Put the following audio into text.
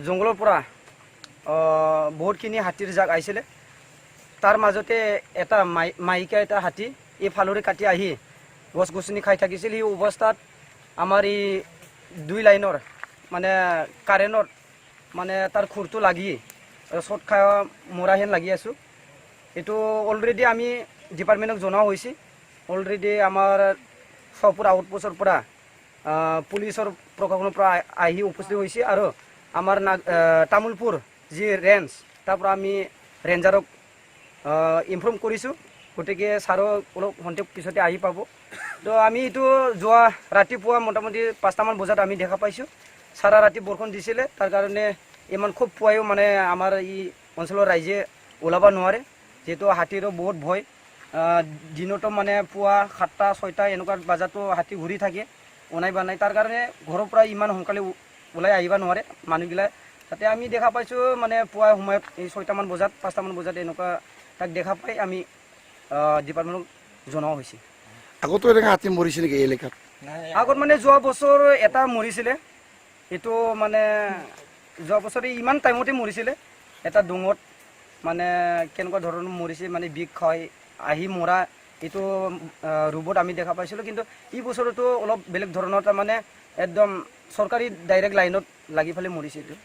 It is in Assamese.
জংগলৰ পৰা বহুতখিনি হাতীৰ জাক আহিছিলে। তাৰ মাজতে এটা মাইকা এটা হাতী এই ফালৰে কাটি আহি গছ গছনি খাই থাকিছিল। এই অৱস্থাত আমাৰ এই 2 লাইনৰ মানে কাৰেণ্টৰ মানে তাৰ খুৰটো লাগি চট খাই মৰা হেন লাগি আছোঁ। এইটো অলৰেডি আমি ডিপাৰ্টমেণ্টক জনোৱা হৈছে। অলৰেডি আমাৰ চপুৰ আউটপোষ্টৰ পৰা পুলিচৰ প্ৰশাসনৰ পৰা আহি উপস্থিত হৈছে আৰু আমাৰ তামোলপুৰ যি ৰেঞ্জ তাৰ পৰা আমি ৰেঞ্জাৰক ইনফৰ্ম কৰিছোঁ। গতিকে ছাৰো অলপ ঘণ্টা পিছতে আহি পাব। তো আমি এইটো যোৱা ৰাতিপুৱা মোটামুটি 5টামান বজাত আমি দেখা পাইছোঁ। সাৰা ৰাতি বৰষুণ দিছিলে, তাৰ কাৰণে ইমান খুব পুৱাইও মানে আমাৰ এই অঞ্চলৰ ৰাইজে ওলাব নোৱাৰে, যিহেতু হাতীৰো বহুত ভয়। দিনতো মানে পুৱা 7টা 6টা এনেকুৱা বজাতো হাতী ঘূৰি থাকে অনাই বানাই। তাৰ কাৰণে ঘৰৰ পৰা ইমান সোনকালে ওলাই আহিব নোৱাৰে মানুহবিলাক। তাতে আমি দেখা পাইছোঁ মানে পুৱা সময়ত এই 6টামান বজাত 5টামান বজাত এনেকুৱা তাক দেখা পাই আমি ডিপাৰ্টমেণ্টক জনোৱা হৈছে। আগতো এনেকৈ হাতী মৰিছে নেকি এই এলেকাত? আগত মানে যোৱা বছৰ এটা মৰিছিলে। এইটো মানে যোৱা বছৰে ইমান টাইমতে মৰিছিলে। এটা ডুঙত মানে কেনেকুৱা ধৰণৰ মৰিছে মানে বিষ খাই আহি মৰা এইটো ৰূপত আমি দেখা পাইছিলোঁ। কিন্তু এই বছৰতো অলপ বেলেগ ধৰণৰ তাৰমানে একদম চৰকাৰী ডাইৰেক্ট লাইনত লাগি পেলাই মৰিছে এইটো।